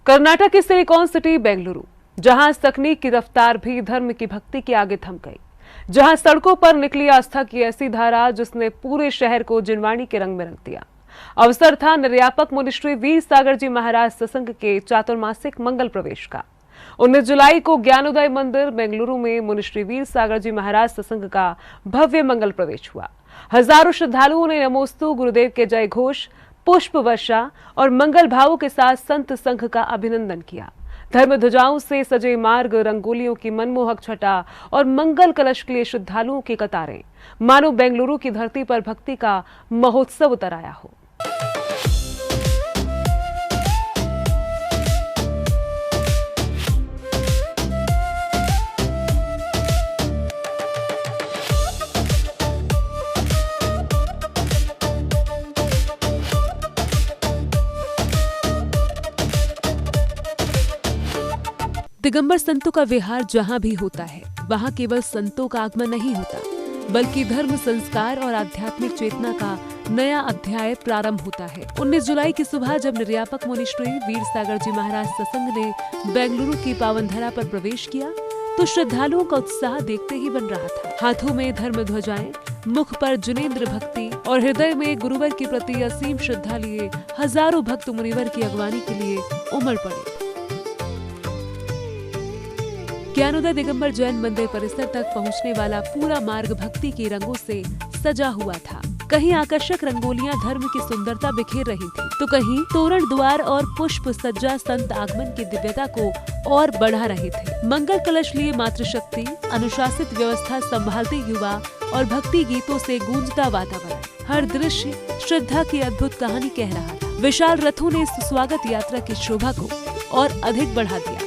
कर्नाटक की silicon city Bengaluru, जहां तकनीक की रफ्तार भी धर्म की भक्ति के आगे थम गई, जहां सड़कों पर निकली आस्था की ऐसी धारा जिसने पूरे शहर को जिनवाणी के रंग में रंग दिया। अवसर था निर्यापक मुनिश्री वीर सागर जी महाराज सत्संग के चातुर्मासिक मंगल प्रवेश का। 19 जुलाई को ज्ञानोदय मंदिर बेंगलुरु में मुनिश्री वीर सागर जी महाराज सत्संग का भव्य मंगल प्रवेश हुआ। हजारों श्रद्धालुओं ने नमोस्तु गुरुदेव के जय घोष, पुष्प वर्षा और मंगल भावों के साथ संत संघ का अभिनंदन किया। धर्म ध्वजाओं से सजे मार्ग, रंगोलियों की मनमोहक छटा और मंगल कलश के लिए श्रद्धालुओं की कतारें, मानो बेंगलुरु की धरती पर भक्ति का महोत्सव उतर आया हो। दिगंबर संतों का विहार जहाँ भी होता है, वहाँ केवल संतों का आगमन नहीं होता, बल्कि धर्म, संस्कार और आध्यात्मिक चेतना का नया अध्याय प्रारंभ होता है। 19 जुलाई की सुबह जब निर्यापक मुनिश्री वीर सागर जी महाराज सत्संग ने बेंगलुरु की पावन धरा पर प्रवेश किया, तो श्रद्धालुओं का उत्साह देखते ही बन रहा था। हाथों में धर्म ध्वजाएं, मुख पर जुनेन्द्र भक्ति और हृदय में गुरुवर के प्रति असीम श्रद्धा लिए हजारों भक्त मुनिवर की अगवानी के लिए उमड़ पड़े। ज्ञानोदय दिगंबर जैन मंदिर परिसर तक पहुंचने वाला पूरा मार्ग भक्ति के रंगों से सजा हुआ था। कहीं आकर्षक रंगोलियां धर्म की सुंदरता बिखेर रही थी, तो कहीं तोरण द्वार और पुष्प सज्जा संत आगमन की दिव्यता को और बढ़ा रहे थे। मंगल कलश लिए मातृशक्ति, अनुशासित व्यवस्था संभालते युवा और भक्ति गीतों से गूंजता वातावरण, हर दृश्य श्रद्धा की अद्भुत कहानी कह रहा था। विशाल रथों ने स्वागत यात्रा की शोभा को और अधिक बढ़ा दिया।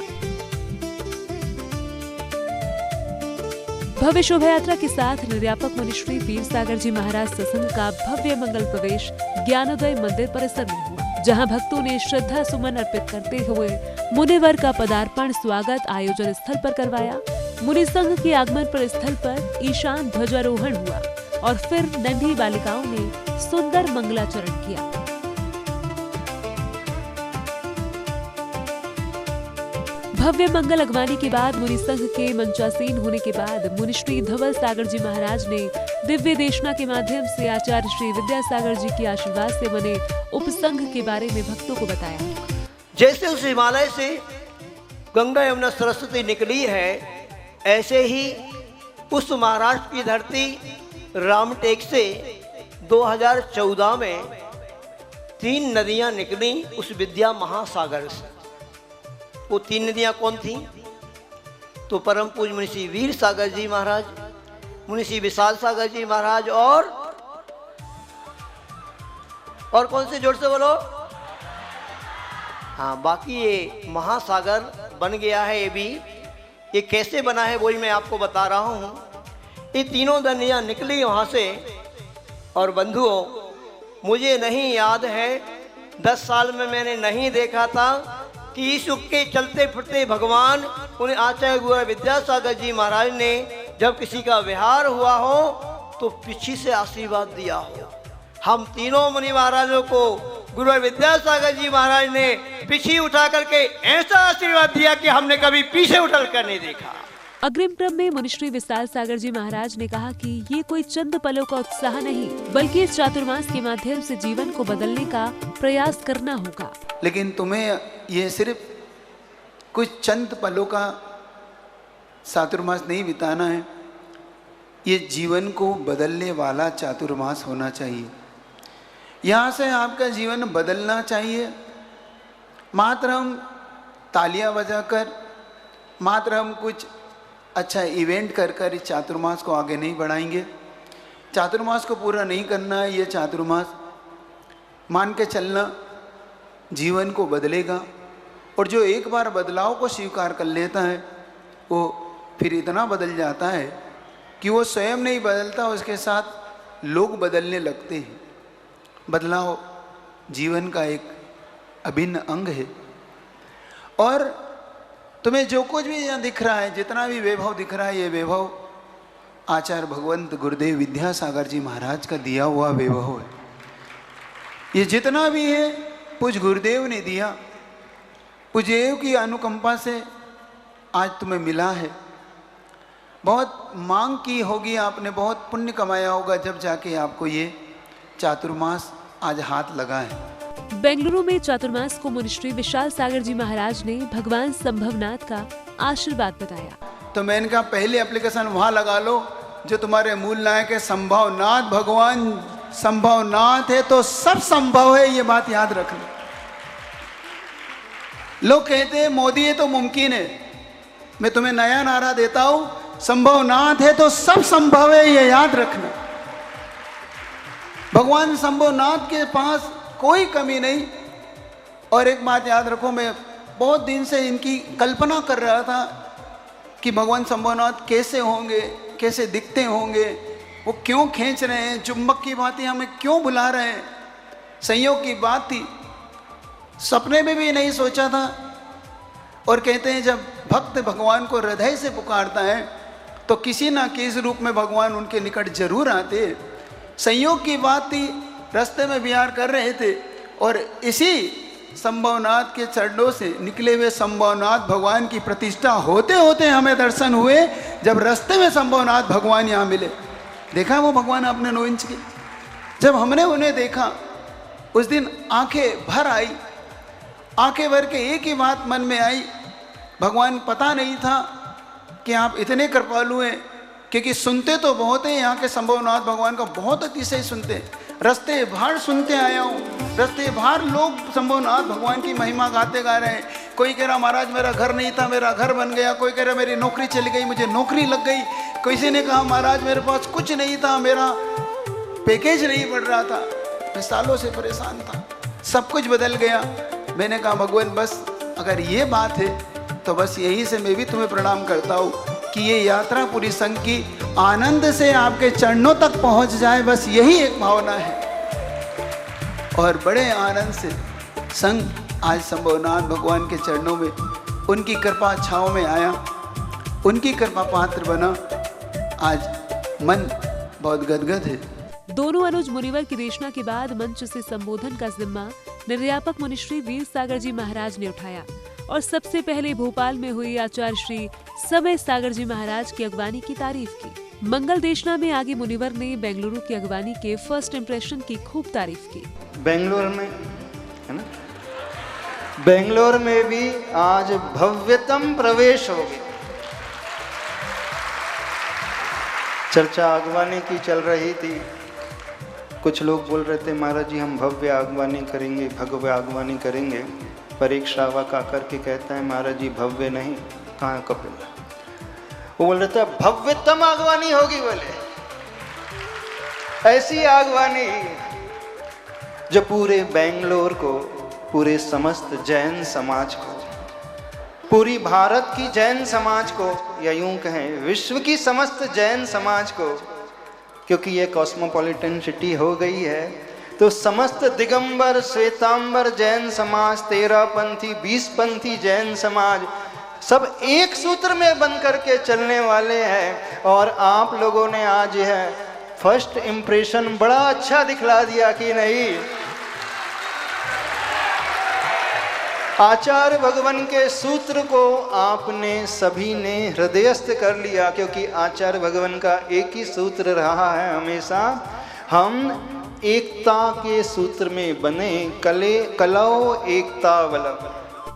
भव्य शोभा यात्रा के साथ निर्यापक मुनिश्री वीर सागर जी महाराज सत्संग का भव्य मंगल प्रवेश ज्ञानोदय मंदिर परिसर में हुआ, जहां भक्तों ने श्रद्धा सुमन अर्पित करते हुए मुनिवर का पदार्पण स्वागत आयोजन स्थल पर करवाया। मुनि संघ के आगमन पर स्थल पर ईशान ध्वजारोहण हुआ और फिर नन्ही बालिकाओं ने सुंदर मंगलाचरण किया। भव्य मंगल अगवानी के बाद मुनि संघ के मंचासीन होने के बाद मुनिश्री धवल सागर जी महाराज ने दिव्य देशना के माध्यम से आचार्य श्री विद्यासागर जी के आशीर्वाद से बने उपसंघ के बारे में भक्तों को बताया। जैसे उस हिमालय से गंगा यमुना सरस्वती निकली है, ऐसे ही उस महाराष्ट्र की धरती रामटेक से 2014 में 3 नदियां निकली उस विद्या महासागर से। वो 3 नदियां कौन थी? तो परम पूज्य मुनिश्री वीर सागर जी महाराज, मुनिश्री विशाल सागर जी महाराज और कौन से, जोर से बोलो। हाँ, बाकी ये महासागर बन गया है। ये कैसे बना है वही मैं आपको बता रहा हूँ। ये तीनों नदियां निकली वहां से। और बंधुओं, मुझे नहीं याद है, 10 साल में मैंने नहीं देखा था कि इस युग के चलते फिरते भगवान उन्हें आचार्य गुरु विद्यासागर जी महाराज ने जब किसी का विहार हुआ हो तो पीछे से आशीर्वाद दिया हो। हम तीनों मुनि महाराजों को गुरु विद्यासागर जी महाराज ने पीछे उठा करके ऐसा आशीर्वाद दिया कि हमने कभी पीछे उठल कर नहीं देखा। अग्रिम क्रम में मुनिश्री विशाल सागर जी महाराज ने कहा कि ये कोई चंद पलों का उत्साह नहीं, बल्कि इस चातुर्मास के माध्यम से जीवन को बदलने का प्रयास करना होगा। लेकिन तुम्हें ये सिर्फ कुछ चंद पलों का चातुर्मास नहीं बिताना है, ये जीवन को बदलने वाला चातुर्मास होना चाहिए। यहाँ से आपका जीवन बदलना चाहिए। मात्र हम तालियां बजाकर, मात्र हम कुछ अच्छा इवेंट कर कर इस चातुर्मास को आगे नहीं बढ़ाएंगे। चातुर्मास को पूरा नहीं करना है। ये चातुर्मास मान के चलना जीवन को बदलेगा। और जो एक बार बदलाव को स्वीकार कर लेता है वो फिर इतना बदल जाता है कि वो स्वयं नहीं बदलता, उसके साथ लोग बदलने लगते हैं। बदलाव जीवन का एक अभिन्न अंग है। और तुम्हें जो कुछ भी यहाँ दिख रहा है, जितना भी वैभव दिख रहा है, ये वैभव आचार्य भगवंत गुरुदेव विद्यासागर जी महाराज का दिया हुआ वैभव है। ये जितना भी है पूज्य गुरुदेव ने दिया। पूज्यदेव की अनुकंपा से आज तुम्हें मिला है। बहुत मांग की होगी आपने, बहुत पुण्य कमाया होगा, जब जाके आपको ये चातुर्मास आज हाथ लगा है। बेंगलुरु में चातुर्मास को मुनिश्री विशाल सागर जी महाराज ने भगवान संभवनाथ का आशीर्वाद बताया। तो मैंने कहा पहले एप्लीकेशन वहां लगा लो जो तुम्हारे मूल नायक है संभवनाथ। भगवान संभवनाथ है तो सब संभव है, ये बात याद रख लो। लोग कहते हैं मोदी है तो मुमकिन है, मैं तुम्हें नया नारा देता हूं, संभवनाथ है तो सब संभव है, ये याद रखना। भगवान संभवनाथ के पास कोई कमी नहीं। और एक बात याद रखो, मैं बहुत दिन से इनकी कल्पना कर रहा था कि भगवान संभवनाथ कैसे होंगे, कैसे दिखते होंगे, वो क्यों खींच रहे हैं, चुंबक की भांति हमें क्यों बुला रहे हैं। संयोग की बात थी, सपने में भी नहीं सोचा था। और कहते हैं जब भक्त भगवान को हृदय से पुकारता है तो किसी ना किसी रूप में भगवान उनके निकट जरूर आते। संयोग की बात थी, रास्ते में विहार कर रहे थे और इसी संभवनाथ के चरणों से निकले हुए संभवनाथ भगवान की प्रतिष्ठा होते होते हमें दर्शन हुए। जब रास्ते में संभवनाथ भगवान यहाँ मिले, देखा वो भगवान अपने 9 इंच के, जब हमने उन्हें देखा उस दिन आंखें भर आई। आंखें भर के एक ही बात मन में आई, भगवान पता नहीं था कि आप इतने कृपालु हैं, क्योंकि सुनते तो बहुत हैं यहाँ के संभवनाथ भगवान का, बहुत अतिशय सुनते हैं। रास्ते बाहर सुनते आया हूँ, रास्ते बाहर लोग संभवनाथ भगवान की महिमा गाते गा रहे हैं। कोई कह रहा महाराज मेरा घर नहीं था, मेरा घर बन गया। कोई कह रहा मेरी नौकरी चली गई, मुझे नौकरी लग गई। किसी ने कहा महाराज मेरे पास कुछ नहीं था, मेरा पैकेज नहीं बढ़ रहा था, मैं सालों से परेशान था, सब कुछ बदल गया। मैंने कहा भगवान बस अगर ये बात है तो बस यही से मैं भी तुम्हें प्रणाम करता हूँ कि ये यात्रा पूरी संघ की आनंद से आपके चरणों तक पहुँच जाए, बस यही एक भावना है। और बड़े आनंद से संघ आज संभवनाथ भगवान के चरणों में उनकी कृपा छाँव में आया, उनकी कृपा पात्र बना। आज मन बहुत गदगद है। दोनों अनुज मुनिवर की देशना के बाद मंच से संबोधन का जिम्मा निर्यापक मुनिश्री वीर सागर जी महाराज ने उठाया और सबसे पहले भोपाल में हुई आचार्य श्री समय सागर जी महाराज की अगवानी की तारीफ की। मंगल देशना में आगे मुनिवर ने बेंगलुरु की अगवानी के फर्स्ट इंप्रेशन की खूब तारीफ की। बेंगलोर में है ना, बेंगलोर में भी आज भव्यतम प्रवेश हो गया। चर्चा अगवानी की चल रही थी, कुछ लोग बोल रहे थे महाराज जी हम भव्य आगवानी करेंगे, भव्य आगवानी करेंगे। पर एक श्रावक आकर के कहता है महाराज जी भव्य नहीं, कहाँ कपिल। वो बोल रहे थे भव्यतम आगवानी होगी। बोले ऐसी आगवानी जो पूरे बेंगलोर को, पूरे समस्त जैन समाज को, पूरी भारत की जैन समाज को, या यूं कहें विश्व की समस्त जैन समाज को, क्योंकि ये कॉस्मोपॉलिटन सिटी हो गई है, तो समस्त दिगंबर श्वेतांबर जैन समाज, 13 पंथी 20 पंथी जैन समाज सब एक सूत्र में बन करके चलने वाले हैं। और आप लोगों ने आज यह फर्स्ट इंप्रेशन बड़ा अच्छा दिखला दिया कि नहीं। आचार्य भगवान के सूत्र को आपने सभी ने हृदयस्थ कर लिया, क्योंकि आचार्य भगवान का एक ही सूत्र रहा है हमेशा, हम एकता के सूत्र में बने, कलौ एकता वलम।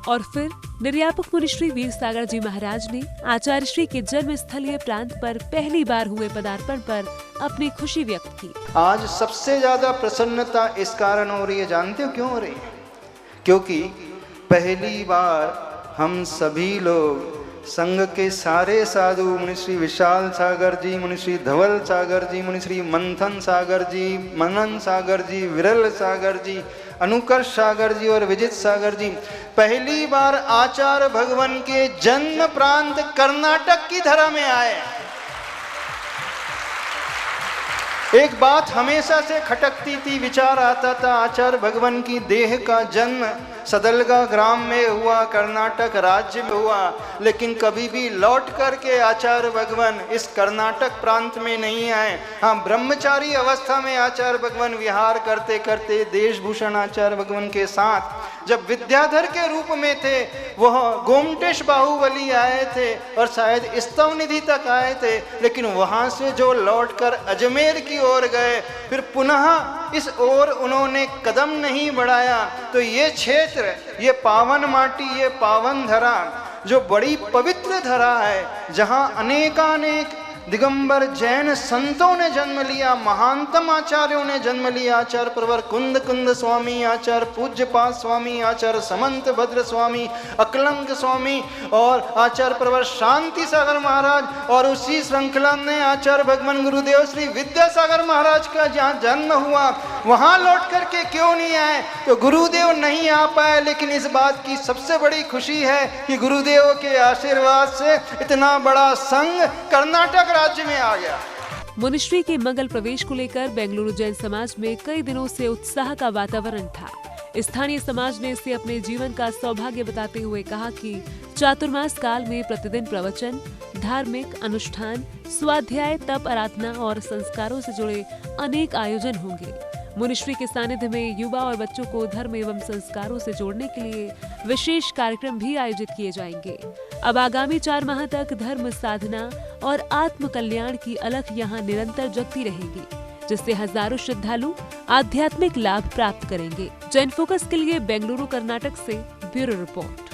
और फिर निर्यापक मुनिश्री वीर सागर जी महाराज ने आचार्य श्री के जन्म स्थलीय प्रांत पर पहली बार हुए पदार्पण पर अपनी खुशी व्यक्त की। आज सबसे ज्यादा प्रसन्नता इस कारण हो रही है, जानते हो क्यों हो रही है? क्योंकि पहली बार हम सभी लोग संघ के सारे साधु, मुनिश्री विशाल सागर जी, मुनिश्री धवल सागर जी, मुनिश्री मंथन सागर जी, मनन सागर जी, विरल सागर जी, अनुकर्ष सागर जी और विजित सागर जी पहली बार आचार्य भगवान के जन्म प्रांत कर्नाटक की धरा में आए। एक बात हमेशा से खटकती थी, विचार आता था आचार्य भगवान की देह का जन्म सदलगा ग्राम में हुआ, कर्नाटक राज्य में हुआ, लेकिन कभी भी लौट करके आचार्य भगवान इस कर्नाटक प्रांत में नहीं आए। हाँ, ब्रह्मचारी अवस्था में आचार्य भगवान विहार करते करते देशभूषण आचार्य भगवान के साथ जब विद्याधर के रूप में थे, वह गोमटेश बाहुबली आए थे और शायद स्तव निधि तक आए थे, लेकिन वहां से जो लौटकर अजमेर की ओर गए, फिर पुनः इस ओर उन्होंने कदम नहीं बढ़ाया, तो ये क्षेत्र, ये पावन माटी, ये पावन धरा जो बड़ी पवित्र धरा है, जहां अनेकानेक दिगंबर जैन संतों ने जन्म लिया, महानतम आचार्यों ने जन्म लिया, आचार्य प्रवर कुंद कुंद स्वामी, आचार्य पूज्यपाद स्वामी, आचार्य समंत भद्र स्वामी, अकलंक स्वामी और आचार्य प्रवर शांति सागर महाराज, और उसी श्रृंखला में आचार्य भगवान गुरुदेव श्री विद्यासागर महाराज का जहाँ जन्म हुआ, वहां लौट करके क्यों नहीं आए? तो गुरुदेव नहीं आ पाए, लेकिन इस बात की सबसे बड़ी खुशी है कि गुरुदेव के आशीर्वाद से इतना बड़ा संघ कर्नाटक राज्य में आ गया। मुनिश्री के मंगल प्रवेश को लेकर बेंगलुरु जैन समाज में कई दिनों से उत्साह का वातावरण था। स्थानीय समाज ने इसे अपने जीवन का सौभाग्य बताते हुए कहा कि चातुर्मास काल में प्रतिदिन प्रवचन, धार्मिक अनुष्ठान, स्वाध्याय, तप, आराधना और संस्कारों से जुड़े अनेक आयोजन होंगे। मुनिश्री के सानिध्य में युवा और बच्चों को धर्म एवं संस्कारों से जोड़ने के लिए विशेष कार्यक्रम भी आयोजित किए जाएंगे। अब आगामी 4 माह तक धर्म साधना और आत्म कल्याण की अलख यहाँ निरंतर जगती रहेगी, जिससे हजारों श्रद्धालु आध्यात्मिक लाभ प्राप्त करेंगे। जैन फोकस के लिए बेंगलुरु कर्नाटक से ब्यूरो रिपोर्ट।